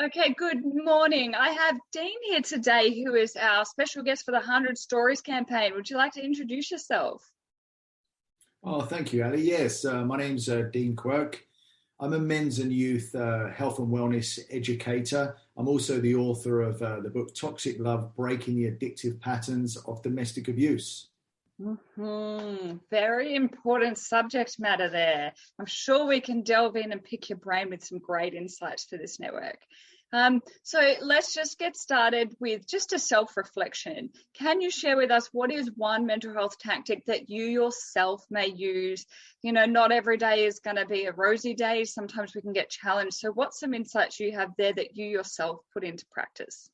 Okay, good morning. I have Dean here today, who is our special guest for the 100 Stories campaign. Would you like to introduce yourself? Oh, thank you, Ali. Yes, my name's Dean Quirke. I'm a men's and youth health and wellness educator. I'm also the author of the book Toxic Love, Breaking the Addictive Patterns of Domestic Abuse. Very important subject matter there. I'm sure we can delve in and pick your brain with some great insights for this network. So let's just get started with just a self-reflection. Can you share with us what is one mental health tactic that you yourself may use? You know, not every day is going to be a rosy day. Sometimes we can get challenged. So what's some insights you have there that you yourself put into practice?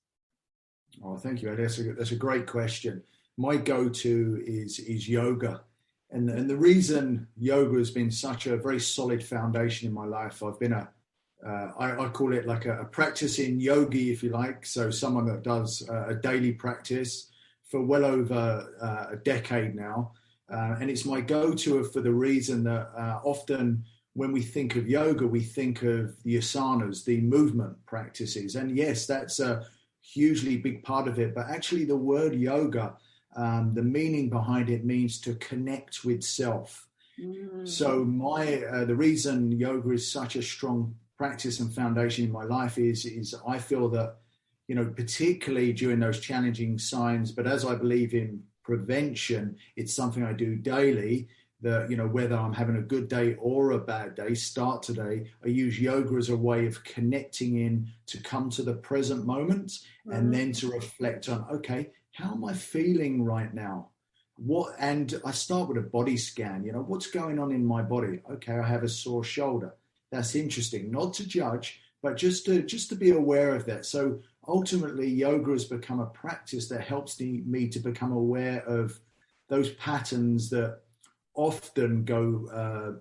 Oh, thank you. That's a great question. My go-to is yoga. And the reason yoga has been such a very solid foundation in my life, I've been I call it like a practicing yogi, if you like. So someone that does a daily practice for well over a decade now. And it's my go-to for the reason that often when we think of yoga, we think of the asanas, the movement practices. And yes, that's a hugely big part of it. But actually the word yoga, the meaning behind it means to connect with self. So the reason yoga is such a strong practice and foundation in my life is I feel that, you know, particularly during those challenging times, but as I believe in prevention, it's something I do daily, that, you know, whether I'm having a good day or a bad day, start today, I use yoga as a way of connecting in to come to the present moment and then to reflect on, okay, how am I feeling right now? And I start with a body scan, you know, what's going on in my body? Okay, I have a sore shoulder. That's interesting, not to judge, but just to be aware of that. So ultimately, yoga has become a practice that helps me to become aware of those patterns that often go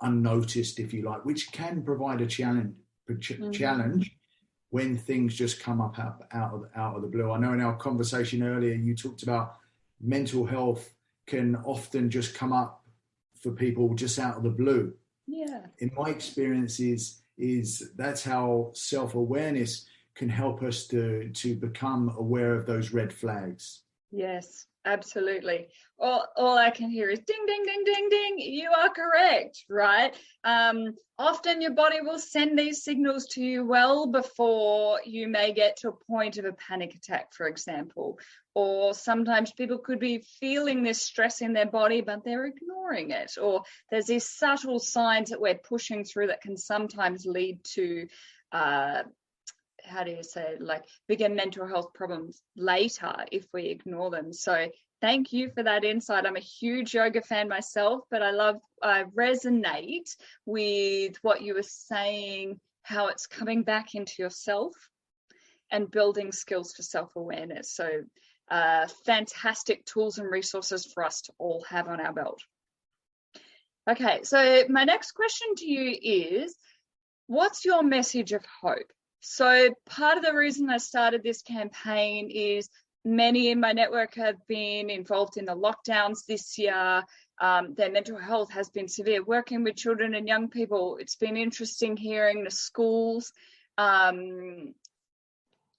unnoticed, if you like, which can provide a challenge when things just come up out of the blue. I know in our conversation earlier, you talked about mental health can often just come up for people just out of the blue. Yeah. In my experience is that's how self-awareness can help us to become aware of those red flags. Yes, absolutely. All I can hear is ding, ding, ding, ding, ding. You are correct, right? Often your body will send these signals to you well before you may get to a point of a panic attack, for example. Or sometimes people could be feeling this stress in their body, but they're ignoring it. Or there's these subtle signs that we're pushing through that can sometimes lead to how do you say, like bigger mental health problems later if we ignore them. So thank you for that insight. I'm a huge yoga fan myself, but I resonate with what you were saying, how it's coming back into yourself and building skills for self-awareness. So fantastic tools and resources for us to all have on our belt. Okay, so my next question to you is, what's your message of hope? So part of the reason I started this campaign is many in my network have been involved in the lockdowns this year. Their mental health has been severe. Working with children and young people, it's been interesting hearing the schools.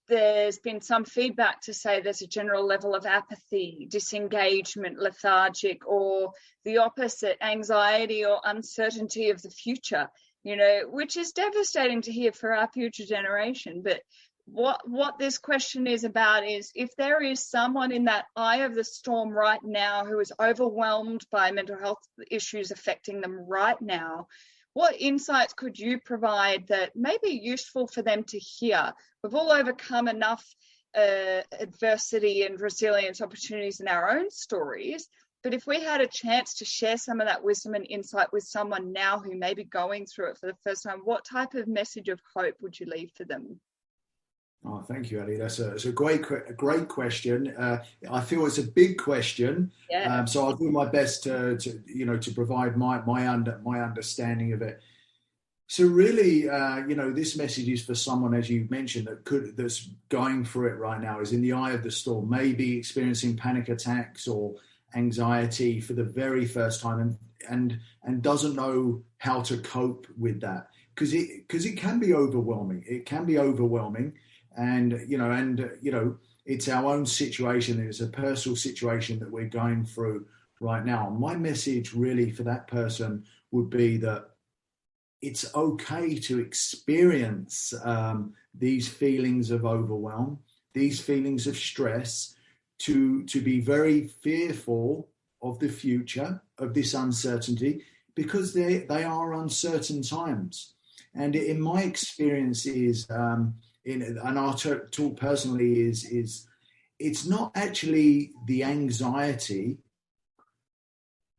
There's been some feedback to say there's a general level of apathy, disengagement, lethargic, or the opposite, anxiety or uncertainty of the future. You know, which is devastating to hear for our future generation. But what this question is about is, if there is someone in that eye of the storm right now who is overwhelmed by mental health issues affecting them right now, what insights could you provide that may be useful for them to hear? We've all overcome enough adversity and resilience opportunities in our own stories. But if we had a chance to share some of that wisdom and insight with someone now who may be going through it for the first time, what type of message of hope would you leave for them? Oh, thank you, Ali. That's a great question. I feel it's a big question, Yeah. So I'll do my best to provide my understanding of it. So really, this message is for someone, as you mentioned, that's going through it right now, is in the eye of the storm, maybe experiencing panic attacks or anxiety for the very first time and doesn't know how to cope with that. because it can be overwhelming. It can be overwhelming, and it's our own situation. It's a personal situation that we're going through right now. My message really for that person would be that it's okay to experience these feelings of overwhelm, these feelings of stress, to be very fearful of the future, of this uncertainty, because they are uncertain times. And in my experience and I'll talk personally, is it's not actually the anxiety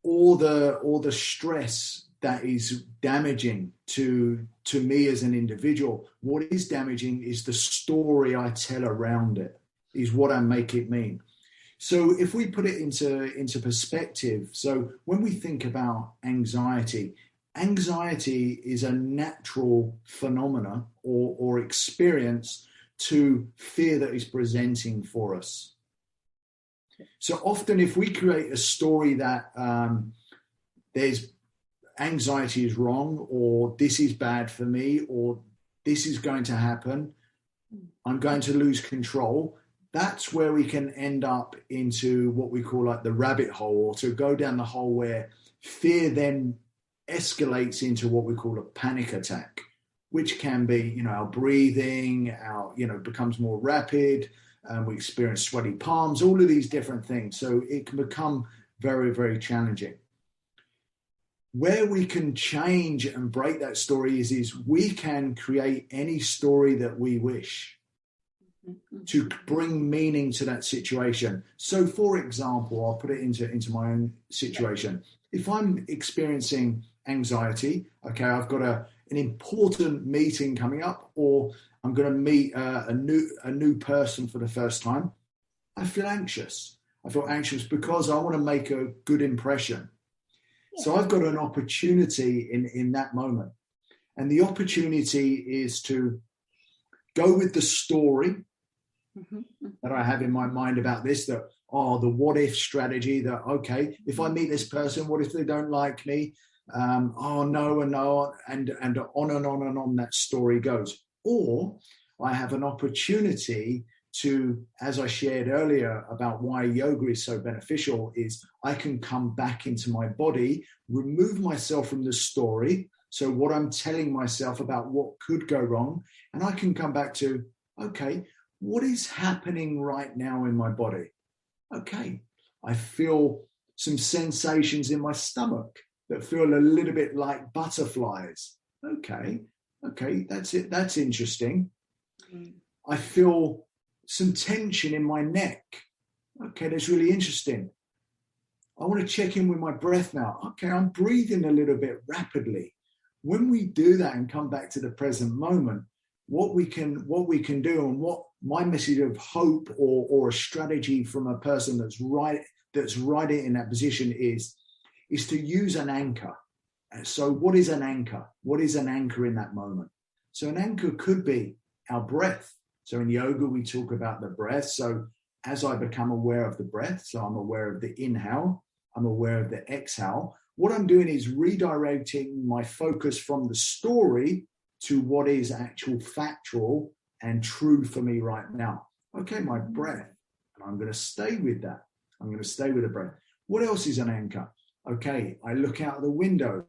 or the stress that is damaging to me as an individual. What is damaging is the story I tell around it, is what I make it mean. So if we put it into perspective, so when we think about anxiety is a natural phenomena or experience to fear that is presenting for us. So often if we create a story that there's anxiety is wrong, or this is bad for me, or this is going to happen, I'm going to lose control, that's where we can end up into what we call like the rabbit hole, or to go down the hole where fear then escalates into what we call a panic attack, which can be, our breathing, becomes more rapid, we experience sweaty palms, all of these different things. So it can become very, very challenging. Where we can change and break that story is we can create any story that we wish to bring meaning to that situation. So for example, I'll put it into my own situation. If I'm experiencing anxiety, okay, I've got an important meeting coming up, or I'm going to meet a new person for the first time, I feel anxious. I feel anxious because I want to make a good impression. So I've got an opportunity in that moment. And the opportunity is to go with the story that I have in my mind about this, the what if strategy, that, okay, if I meet this person, what if they don't like me? No, and on and on that story goes. Or I have an opportunity to, as I shared earlier about why yoga is so beneficial, is I can come back into my body, remove myself from the story. So what I'm telling myself about what could go wrong, and I can come back to, okay, what is happening right now in my body? Okay, I feel some sensations in my stomach that feel a little bit like butterflies. Okay, that's it. That's interesting. I feel some tension in my neck. Okay, that's really interesting. I want to check in with my breath now. Okay, I'm breathing a little bit rapidly. When we do that and come back to the present moment, what we can do, and what my message of hope or a strategy from a person that's right in that position is to use an anchor. So what is an anchor? What is an anchor in that moment? So an anchor could be our breath. So in yoga, we talk about the breath. So as I become aware of the breath, so I'm aware of the inhale, I'm aware of the exhale, what I'm doing is redirecting my focus from the story to what is actual factual and true for me right now. Okay, my breath, and I'm going to stay with that. I'm going to stay with the breath. What else is an anchor? Okay, I look out the window,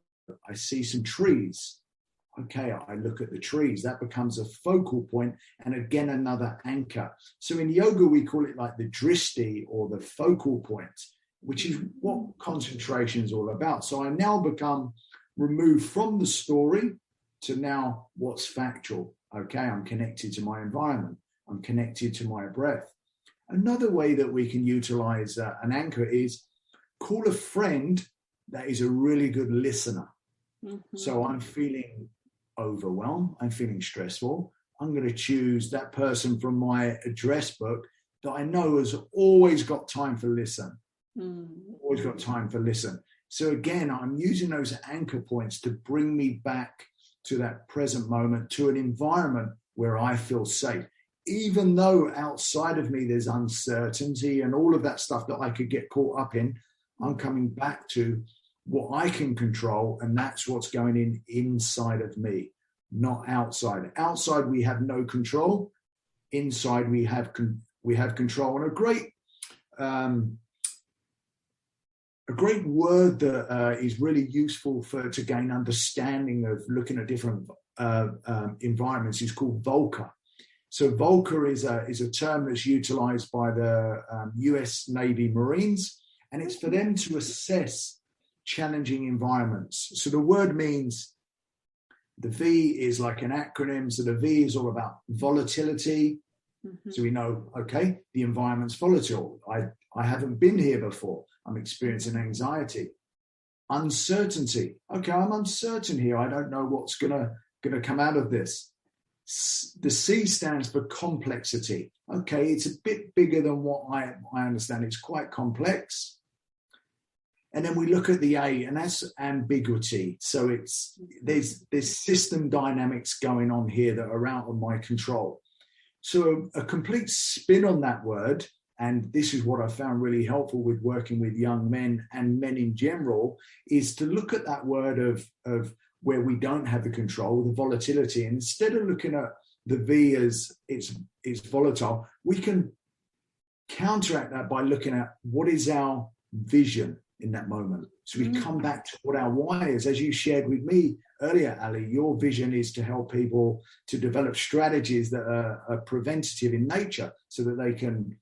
I see some trees. Okay, I look at the trees. That becomes a focal point, and again, another anchor. So in yoga, we call it like the drishti, or the focal point, which is what concentration is all about. So I now become removed from the story to now what's factual. Okay, I'm connected to my environment. I'm connected to my breath. Another way that we can utilize an anchor is call a friend that is a really good listener. So I'm feeling overwhelmed, I'm feeling stressful, I'm going to choose that person from my address book that I know has always got time for listen. Always got time for listen. So again, I'm using those anchor points to bring me back to that present moment, to an environment where I feel safe. Even though outside of me there's uncertainty and all of that stuff that I could get caught up in, I'm coming back to what I can control, and that's what's going inside of me. not outside. Outside, we have no control. Inside, we have control. And a great word that is really useful to gain understanding of looking at different environments is called VUCA. So VUCA is a term that's utilized by the US Navy Marines, and it's for them to assess challenging environments. So the word means, the V is like an acronym. So the V is all about volatility. Mm-hmm. So we know, okay, the environment's volatile. I haven't been here before. I'm experiencing anxiety. Uncertainty. Okay, I'm uncertain here. I don't know what's gonna come out of this. The C stands for complexity. Okay, it's a bit bigger than what I understand. It's quite complex. And then we look at the A, and that's ambiguity. So there's system dynamics going on here that are out of my control. So a complete spin on that word, and this is what I found really helpful with working with young men and men in general, is to look at that word of where we don't have the control, the volatility. And instead of looking at the V as it's volatile, we can counteract that by looking at what is our vision in that moment. So we come back to what our why is. As you shared with me earlier, Ali, your vision is to help people to develop strategies that are preventative in nature so that they can,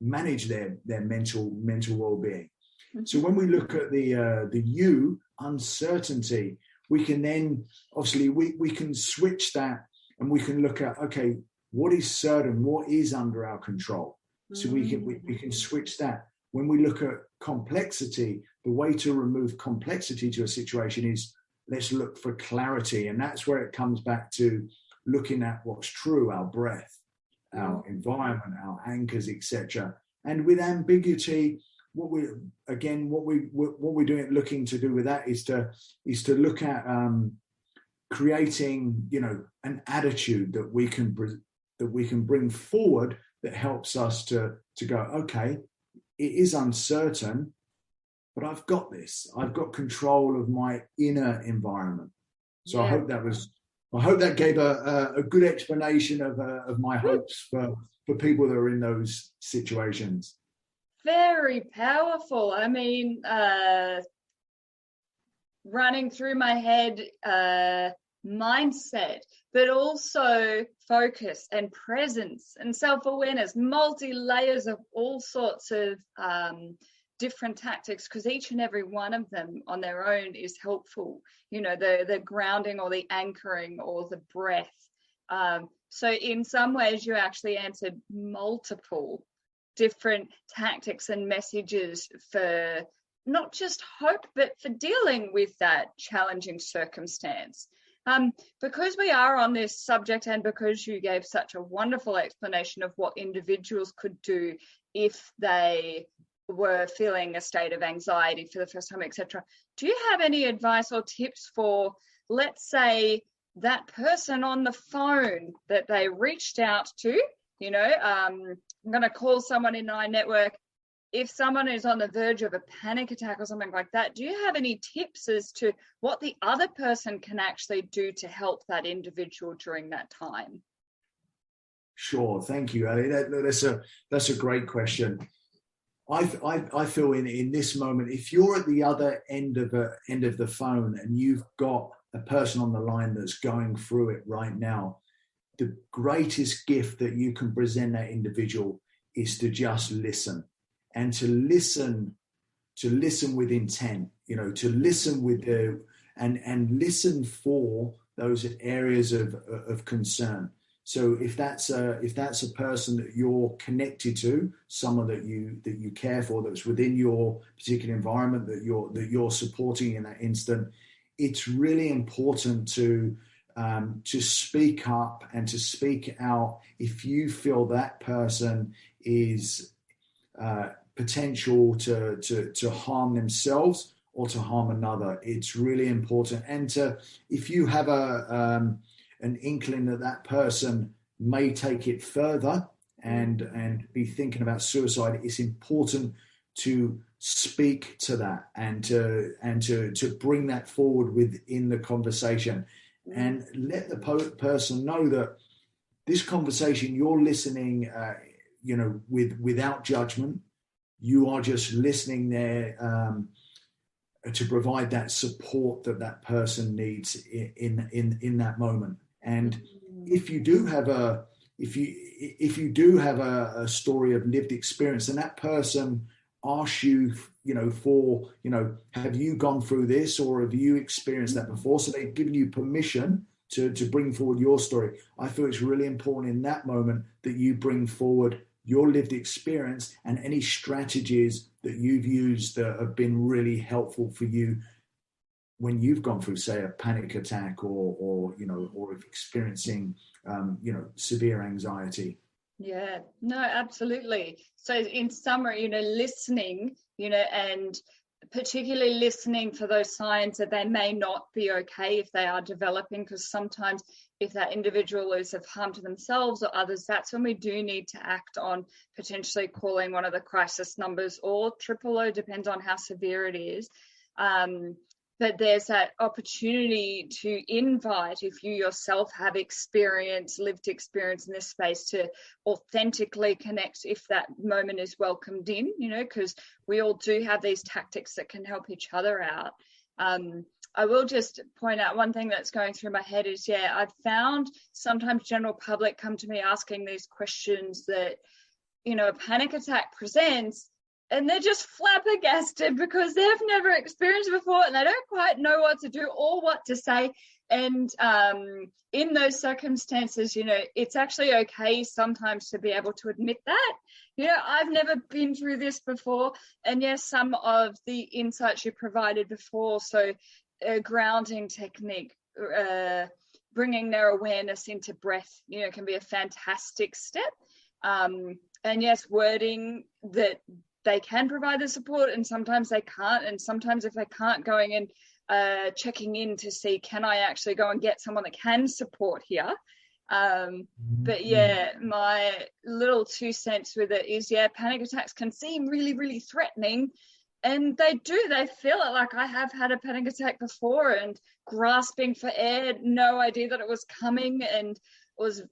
manage their mental well-being. Mm-hmm. So when we look at the U, uncertainty, we can then, obviously, we can switch that and we can look at, okay, what is certain, what is under our control? So we can switch that. When we look at complexity, the way to remove complexity to a situation is let's look for clarity. And that's where it comes back to looking at what's true, our breath, our environment, our anchors, etc. And with ambiguity, what we're doing, looking to do with that is to look at creating, an attitude that we can bring forward that helps us to go, okay, it is uncertain, but I've got this. I've got control of my inner environment. So I hope that gave a good explanation of my hopes for people that are in those situations. Very powerful. I mean, running through my head, mindset, but also focus and presence and self-awareness, multi-layers of all sorts of different tactics, because each and every one of them on their own is helpful. The grounding or the anchoring or the breath. So in some ways you actually answered multiple different tactics and messages for not just hope, but for dealing with that challenging circumstance. Because we are on this subject, and because you gave such a wonderful explanation of what individuals could do if they were feeling a state of anxiety for the first time, etc., do you have any advice or tips for, let's say, that person on the phone that they reached out to? I'm going to call someone in my network. If someone is on the verge of a panic attack or something like that, do you have any tips as to what the other person can actually do to help that individual during that time? Sure, thank you, Ali. That's a great question. I feel in this moment, if you're at the other end of the phone and you've got a person on the line that's going through it right now, the greatest gift that you can present that individual is to just listen. And to listen with intent, to listen with and listen for those areas of concern. So if that's a person that you're connected to, someone that you care for, that's within your particular environment that you're supporting in that instant, it's really important to speak up and to speak out if you feel that person is potential to harm themselves or to harm another. It's really important. And if you have an inkling that person may take it further and be thinking about suicide, it's important to speak to that and to bring that forward within the conversation, and let the person know that this conversation, you're listening, without judgment. You are just listening there to provide that support that person needs in that moment. And if you do have a story of lived experience, and that person asks you, have you gone through this, or have you experienced that before? So they've given you permission to bring forward your story. I feel it's really important in that moment that you bring forward your lived experience and any strategies that you've used that have been really helpful for you when you've gone through, say, a panic attack or experiencing, severe anxiety. Yeah, no, absolutely. So in summary, listening, and particularly listening for those signs that they may not be okay if they are developing, because sometimes if that individual is of harm to themselves or others, that's when we do need to act on potentially calling one of the crisis numbers, or 000, depends on how severe it is. But there's that opportunity to invite, if you yourself have lived experience in this space, to authentically connect if that moment is welcomed in, because we all do have these tactics that can help each other out. I will just point out one thing that's going through my head is, I've found sometimes general public come to me asking these questions that, a panic attack presents, and they're just flabbergasted because they've never experienced it before, and they don't quite know what to do or what to say. And in those circumstances, it's actually okay sometimes to be able to admit that, I've never been through this before. And yes, some of the insights you provided before, so a grounding technique, bringing their awareness into breath, can be a fantastic step. And yes, wording that they can provide the support, and sometimes they can't. And sometimes if they can't, going and checking in to see, can I actually go and get someone that can support here? But my little 2 cents with it is, panic attacks can seem really, really threatening. And they feel it. Like, I have had a panic attack before, and grasping for air, no idea that it was coming, and was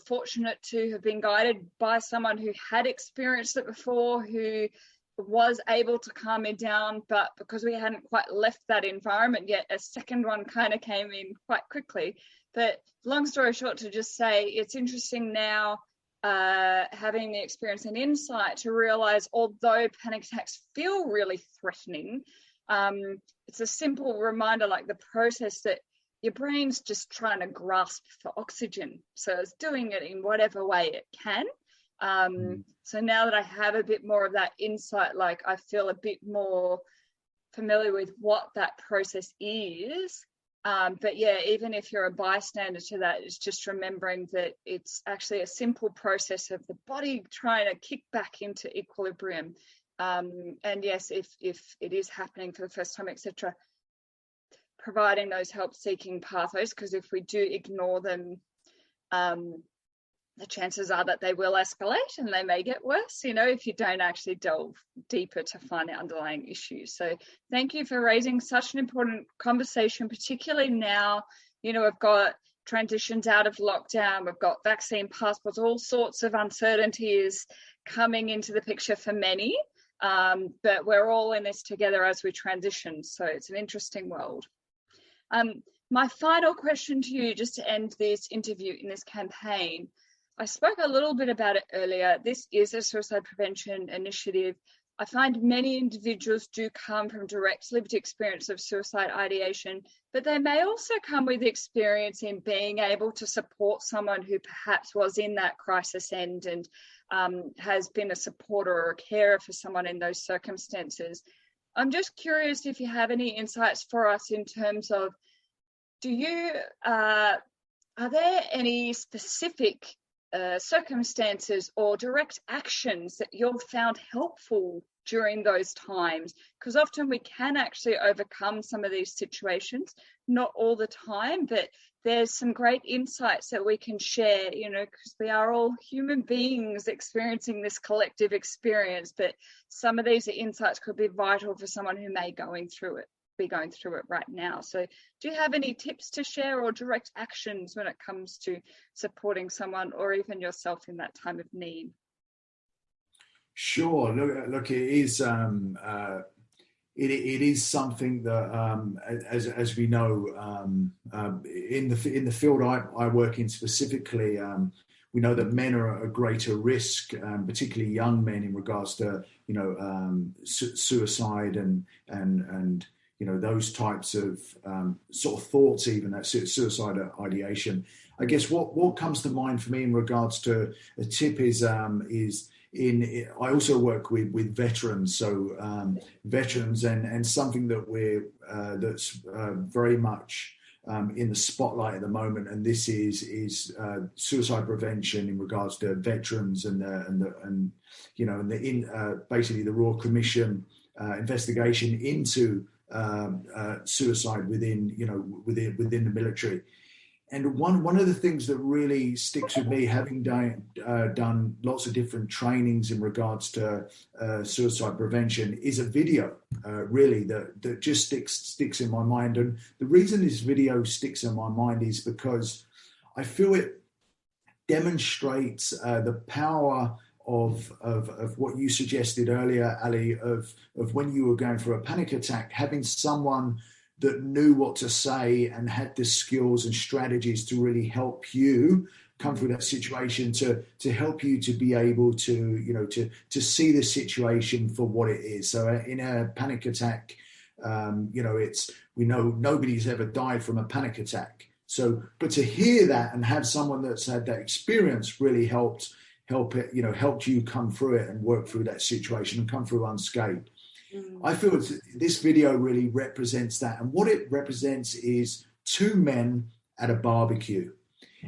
fortunate to have been guided by someone who had experienced it before, who was able to calm me down. But because we hadn't quite left that environment yet, a second one kind of came in quite quickly. But long story short, to just say, it's interesting now, having the experience and insight, to realize, although panic attacks feel really threatening, it's a simple reminder, like the process, that your brain's just trying to grasp for oxygen. So it's doing it in whatever way it can. So now that I have a bit more of that insight, like, I feel a bit more familiar with what that process is. But even if you're a bystander to that, it's just remembering that it's actually a simple process of the body trying to kick back into equilibrium. And yes, if it is happening for the first time, etc., providing those help-seeking pathways, because if we do ignore them, the chances are that they will escalate and they may get worse, if you don't actually delve deeper to find the underlying issues. So thank you for raising such an important conversation, particularly now. We've got transitions out of lockdown, we've got vaccine passports, all sorts of uncertainties coming into the picture for many, but we're all in this together as we transition. So it's an interesting world. My final question to you, just to end this interview in this campaign, I spoke a little bit about it earlier. This is a suicide prevention initiative. I find many individuals do come from direct lived experience of suicide ideation, but they may also come with experience in being able to support someone who perhaps was in that crisis end and has been a supporter or a carer for someone in those circumstances. I'm just curious if you have any insights for us in terms of, are there any specific circumstances or direct actions that you've found helpful during those times, because often we can actually overcome some of these situations, not all the time, but there's some great insights that we can share, because we are all human beings experiencing this collective experience, but some of these insights could be vital for someone who may be going through it right now. So do you have any tips to share or direct actions when it comes to supporting someone or even yourself in that time of need? Sure. Look, it is it is something that, as we know, in the field I work in specifically, we know that men are at a greater risk, particularly young men, in regards to suicide and those types of sort of thoughts, even that suicide ideation. I guess what comes to mind for me in regards to a tip is I also work with veterans, so veterans and something that that's very much in the spotlight at the moment, and this is suicide prevention in regards to veterans basically the Royal Commission investigation into suicide within the military. And one of the things that really sticks with me, having done lots of different trainings in regards to suicide prevention, is a video really that just sticks in my mind. And the reason this video sticks in my mind is because I feel it demonstrates the power of what you suggested earlier, Ali, of when you were going through a panic attack, having someone that knew what to say and had the skills and strategies to really help you come through that situation, to help you to be able to to see the situation for what it is. So in a panic attack, we know nobody's ever died from a panic attack. So, but to hear that and have someone that's had that experience really helped you come through it and work through that situation and come through unscathed. I feel this video really represents that. And what it represents is two men at a barbecue.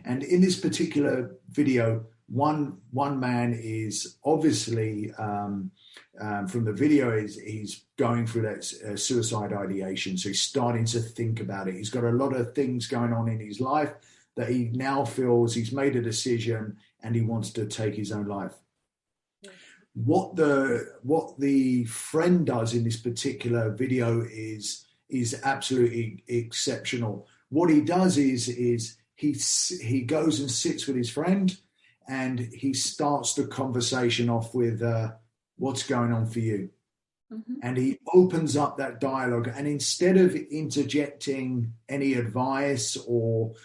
And in this particular video, one man is obviously, from the video, he's going through that suicide ideation. So he's starting to think about it. He's got a lot of things going on in his life that he now feels he's made a decision and he wants to take his own life. What the friend does in this particular video is absolutely exceptional. What he does is he goes and sits with his friend and he starts the conversation off with what's going on for you. Mm-hmm. And he opens up that dialogue, and instead of interjecting any advice or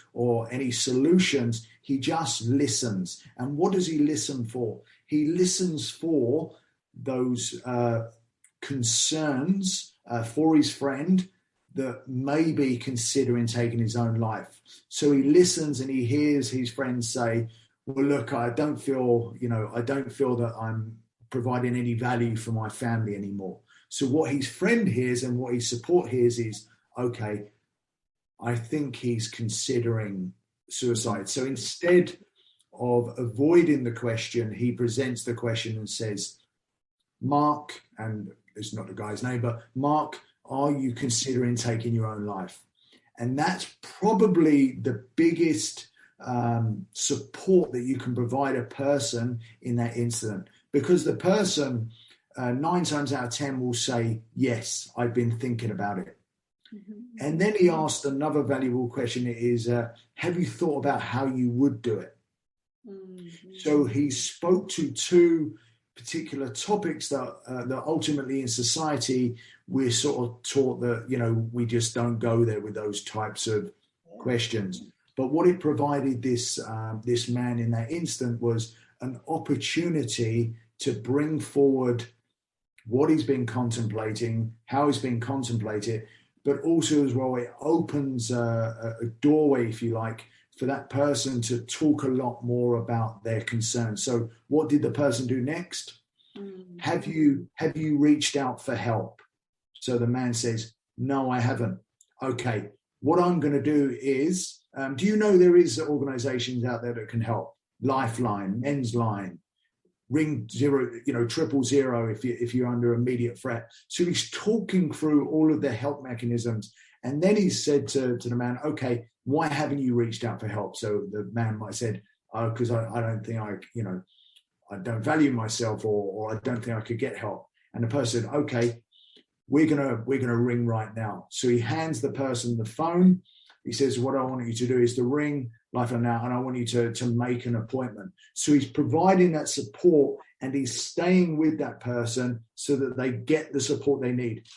any solutions, he just listens. And what does he listen for? He listens for those concerns for his friend that may be considering taking his own life. So he listens and he hears his friend say, well, look, I don't feel that I'm providing any value for my family anymore. So what his friend hears and what his support hears is, okay, I think he's considering suicide. So instead of avoiding the question, he presents the question and says, Mark, and it's not the guy's name, but Mark, are you considering taking your own life? And that's probably the biggest support that you can provide a person in that incident, because the person 9 times out of 10 will say, yes, I've been thinking about it. Mm-hmm. And then he asked another valuable question, is, have you thought about how you would do it? Mm-hmm. So he spoke to two particular topics that ultimately in society we're sort of taught that, we just don't go there with those types of questions. But what it provided this man in that instant was an opportunity to bring forward what he's been contemplating, how he's been contemplating, but also as well, it opens a doorway, if you like, for that person to talk a lot more about their concerns. So what did the person do next? Mm-hmm. Have you reached out for help? So the man says, no, I haven't. Okay, what I'm going to do is, do you know there is organizations out there that can help? Lifeline, Men's Line, ring 000 if you're under immediate threat. So he's talking through all of the help mechanisms. And then he said to the man, okay, why haven't you reached out for help? So the man might have said, oh, because I don't think I don't value myself, or I don't think I could get help. And the person said, okay, we're gonna ring right now. So he hands the person the phone. He says, what I want you to do is to ring Lifeline now, and I want you to make an appointment. So he's providing that support, and he's staying with that person so that they get the support they need.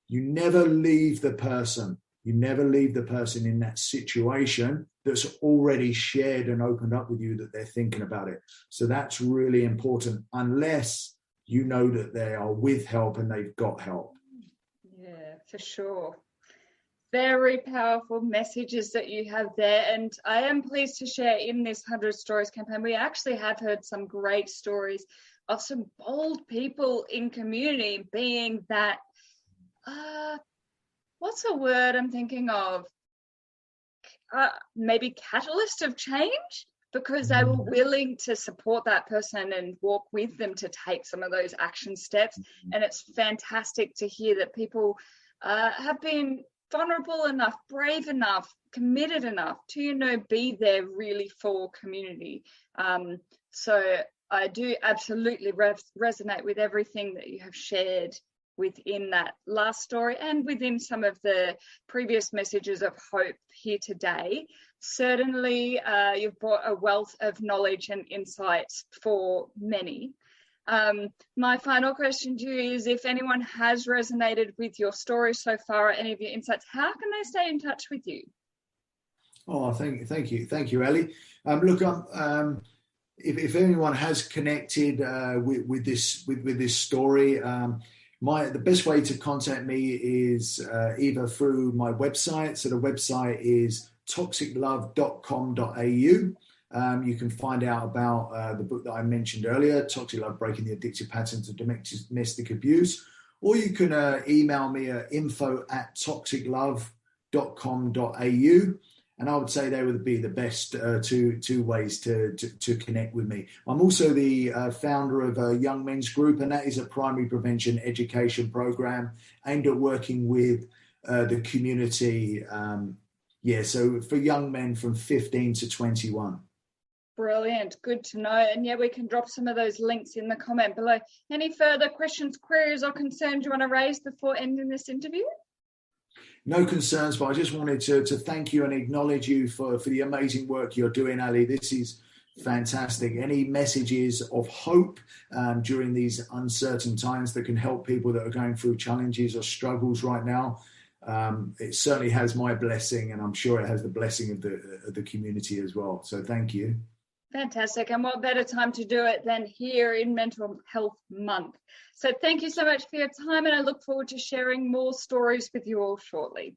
You never leave the person. You never leave the person in that situation that's already shared and opened up with you that they're thinking about it. So that's really important, unless you know that they are with help and they've got help. Yeah, for sure. Very powerful messages that you have there. And I am pleased to share in this 100 Stories campaign, we actually have heard some great stories of some bold people in community being that, what's a word I'm thinking of? Maybe catalyst of change, because they were willing to support that person and walk with them to take some of those action steps. And it's fantastic to hear that people have been vulnerable enough, brave enough, committed enough to, be there really for community. So I do absolutely resonate with everything that you have shared within that last story and within some of the previous messages of hope here today. Certainly, you've brought a wealth of knowledge and insights for many. My final question to you is, if anyone has resonated with your story so far, or any of your insights, how can they stay in touch with you? Oh, thank you, Ellie. Look, if anyone has connected with this story, the best way to contact me is either through my website. So the website is toxiclove.com.au. You can find out about the book that I mentioned earlier, Toxic Love: Breaking the Addictive Patterns of Domestic Abuse, or you can email me at info@toxiclove.com.au. And I would say they would be the best two ways to connect with me. I'm also the founder of a young men's group, and that is a primary prevention education program aimed at working with the community. So for young men from 15 to 21. Brilliant. Good to know. And yeah, we can drop some of those links in the comment below. Any further questions, queries, or concerns you want to raise before ending this interview? No concerns, but I just wanted to thank you and acknowledge you for the amazing work you're doing, Ali. This is fantastic. Any messages of hope during these uncertain times that can help people that are going through challenges or struggles right now, it certainly has my blessing, and I'm sure it has the blessing of the community as well. So thank you. Fantastic. And what better time to do it than here in Mental Health Month. So thank you so much for your time, and I look forward to sharing more stories with you all shortly.